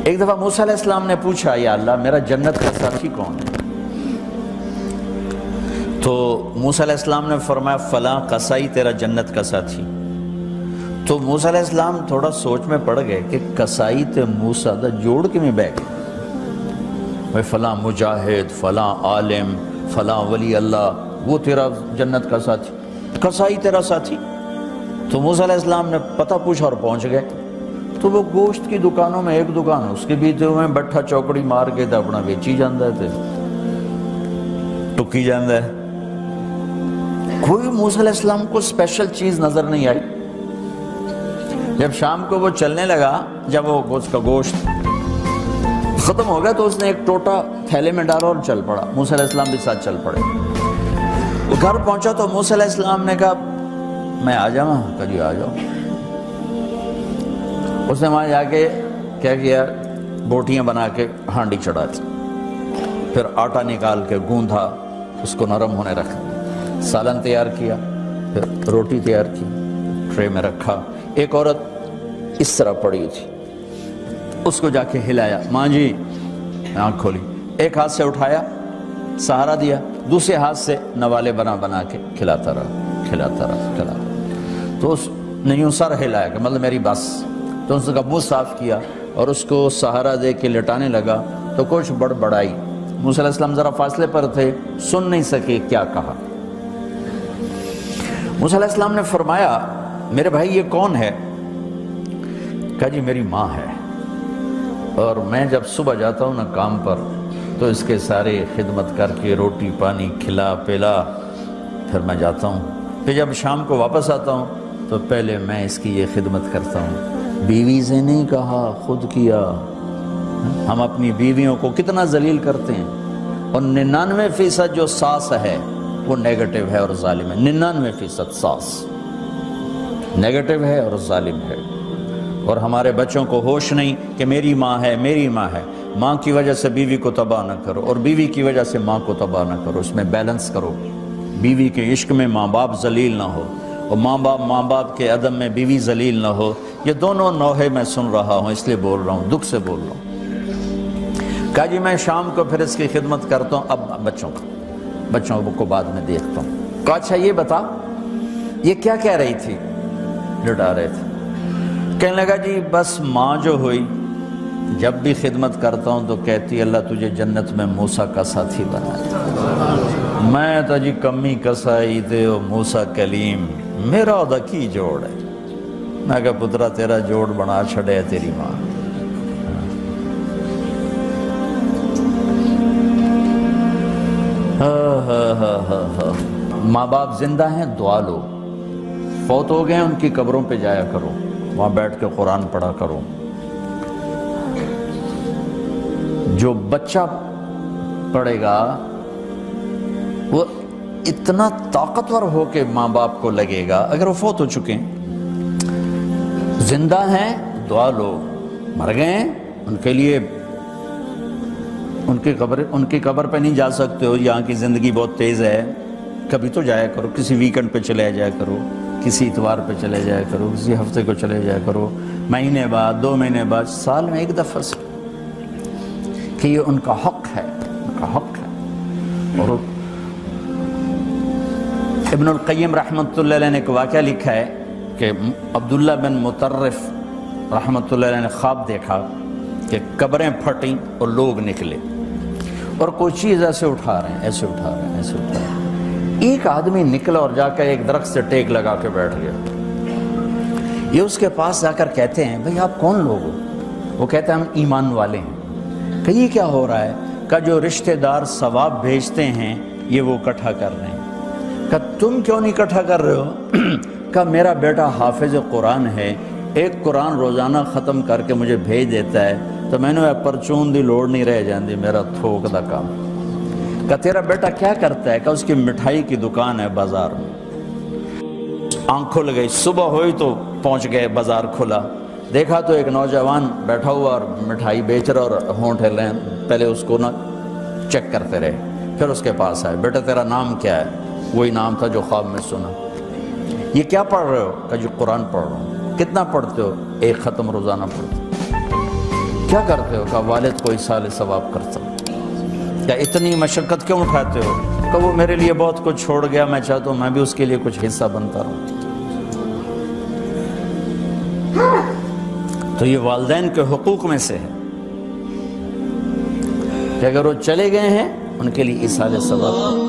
ایک دفعہ موسیٰ علیہ السلام نے پوچھا یا اللہ میرا جنت کا ساتھی کون ہے؟ تو موسیٰ علیہ السلام نے فرمایا فلاں قصائی تیرا جنت کا ساتھی۔ تو موسیٰ علیہ السلام تھوڑا سوچ میں پڑ گئے کہ قصائی تے موسیٰ دا جوڑ کے میں بیٹھ گئے بھائی فلاں مجاہد، فلاں عالم، فلاں ولی اللہ وہ تیرا جنت کا ساتھی، قصائی تیرا ساتھی۔ تو موسیٰ علیہ السلام نے پتہ پوچھا اور پہنچ گئے۔ تو وہ گوشت کی دکانوں میں ایک دکان اس کے بھی تھے میں بٹھا چوکڑی مار کے تھا اپنا بیچی جاندہ تھے ٹکی جاندہ ہے۔ کوئی موسیٰ علیہ السلام کو اسپیشل چیز نظر نہیں آئی۔ جب شام کو وہ چلنے لگا، جب وہ اس کا گوشت ختم ہو گیا تو اس نے ایک ٹوٹا تھیلے میں ڈالا اور چل پڑا۔ موسیٰ علیہ السلام بھی ساتھ چل پڑے۔ وہ گھر پہنچا تو موسیٰ علیہ السلام نے کہا میں آ جاؤں؟ کہا جی آ جاؤ۔ اس نے وہاں جا کے کیا کیا، بوٹیاں بنا کے ہانڈی چڑھا دی، پھر آٹا نکال کے گوندھا، اس کو نرم ہونے رکھا، سالن تیار کیا، پھر روٹی تیار کی، ٹرے میں رکھا۔ ایک عورت اس طرح پڑی تھی، اس کو جا کے ہلایا، ماں جی، آنکھ کھولی، ایک ہاتھ سے اٹھایا سہارا دیا، دوسرے ہاتھ سے نوالے بنا بنا کے کھلاتا رہا کھلاتا رہا کھلاتا رہا۔ تو اس نے یوں سر ہلایا کہ مطلب میری بس۔ تو اس کا منہ صاف کیا اور اس کو سہارا دے کے لٹانے لگا تو کچھ بڑبڑائی۔ موسیٰ علیہ السلام ذرا فاصلے پر تھے، سن نہیں سکے کیا کہا۔ موسیٰ علیہ السلام نے فرمایا میرے بھائی یہ کون ہے؟ کہا جی میری ماں ہے، اور میں جب صبح جاتا ہوں نا کام پر تو اس کے سارے خدمت کر کے روٹی پانی کھلا پلا پھر میں جاتا ہوں، پھر جب شام کو واپس آتا ہوں تو پہلے میں اس کی یہ خدمت کرتا ہوں۔ بیوی سے نہیں کہا، خود کیا۔ ہم اپنی بیویوں کو کتنا ذلیل کرتے ہیں، اور 99% جو ساس ہے وہ نیگیٹو ہے اور ظالم ہے۔ 99% ساس نیگیٹو ہے اور ظالم ہے، اور ہمارے بچوں کو ہوش نہیں کہ میری ماں ہے میری ماں ہے۔ ماں کی وجہ سے بیوی کو تباہ نہ کرو، اور بیوی کی وجہ سے ماں کو تباہ نہ کرو، اس میں بیلنس کرو۔ بیوی کے عشق میں ماں باپ ذلیل نہ ہو، اور ماں باپ کے عدم میں بیوی ذلیل نہ ہو۔ یہ دونوں نوحے میں سن رہا ہوں، اس لیے بول رہا ہوں، دکھ سے بول رہا ہوں۔ کہا جی میں شام کو پھر اس کی خدمت کرتا ہوں، اب بچوں کو بعد میں دیکھتا ہوں۔ کہا اچھا یہ بتا یہ کیا کہہ رہی تھی؟ لٹا رہے تھے۔ کہنے لگا جی بس ماں جو ہوئی جب بھی خدمت کرتا ہوں تو کہتی اللہ تجھے جنت میں موسیٰ کا ساتھی بنایا۔ میں تو جی کمی کسائی تے او موسیٰ کلیم، میرا دا کی جوڑ ہے۔ میں کہا پترا تیرا جوڑ بنا چھڑے تیری ماں۔ ماں باپ زندہ ہیں دعا لو، فوت ہو گئے ان کی قبروں پہ جایا کرو، وہاں بیٹھ کے قرآن پڑھا کرو۔ جو بچہ پڑھے گا وہ اتنا طاقتور ہو کے ماں باپ کو لگے گا، اگر وہ فوت ہو چکے ہیں۔ زندہ ہیں دعا لو، مر گئے ہیں ان کے لیے ان کی قبر پہ نہیں جا سکتے ہو، یہاں کی زندگی بہت تیز ہے، کبھی تو جایا کرو، کسی ویکنڈ پہ چلے جایا کرو، کسی اتوار پہ چلے جایا کرو، کسی ہفتے کو چلے جایا کرو، مہینے بعد 2 مہینے بعد، سال میں ایک دفعہ سے، کہ یہ ان کا حق ہے، ان کا حق ہے۔ اور ابن القیم رحمۃ اللہ علیہ نے ایک واقعہ لکھا ہے کہ عبداللہ بن مطرف رحمۃ اللہ علیہ نے خواب دیکھا کہ قبریں پھٹیں اور لوگ نکلے اور کوئی چیز ایسے اٹھا رہے ہیں ایسے اٹھا رہے ہیں ایسے اٹھا رہے ہیں۔ ایک آدمی نکلا اور جا کر ایک درخت سے ٹیک لگا کے بیٹھ گیا۔ یہ اس کے پاس جا کر کہتے ہیں بھئی آپ کون لوگ ہو؟ وہ کہتے ہیں ہم ایمان والے ہیں۔ کہ یہ کیا ہو رہا ہے؟ کہ جو رشتہ دار ثواب بھیجتے ہیں یہ وہ اکٹھا کر رہے ہیں۔ کہ تم کیوں نہیں اکٹھا کر رہے ہو؟ کہ میرا بیٹا حافظ قرآن ہے، ایک قرآن روزانہ ختم کر کے مجھے بھیج دیتا ہے، تو میں نے پرچون دی لوڑ نہیں رہ جاندی، میرا تھوک دا کام۔ کہ تیرا بیٹا کیا کرتا ہے؟ کہ اس کی مٹھائی کی دکان ہے بازار میں۔ آنکھ کھل گئی، صبح ہوئی تو پہنچ گئے، بازار کھلا، دیکھا تو ایک نوجوان بیٹھا ہوا اور مٹھائی بیچ رہا اور ہونٹ ہل رہے ہیں۔ پہلے اس کو چیک کرتے رہے، پھر اس کے پاس آئے، بیٹا تیرا نام کیا ہے؟ وہی نام تھا جو خواب میں سنا۔ یہ کیا پڑھ رہے ہو؟ کہ جو قرآن پڑھ رہا ہوں۔ کتنا پڑھتے ہو؟ 1 ختم روزانہ پڑھتے۔ کیا کرتے ہو؟ کہا والد کو ایصال ثواب کرتا ہوں۔ کیا اتنی مشقت کیوں اٹھاتے ہو؟ کہ وہ میرے لیے بہت کچھ چھوڑ گیا، میں چاہتا ہوں میں بھی اس کے لیے کچھ حصہ بنتا رہوں۔ تو یہ والدین کے حقوق میں سے ہے کہ اگر وہ چلے گئے ہیں ان کے لیے ایصال ثواب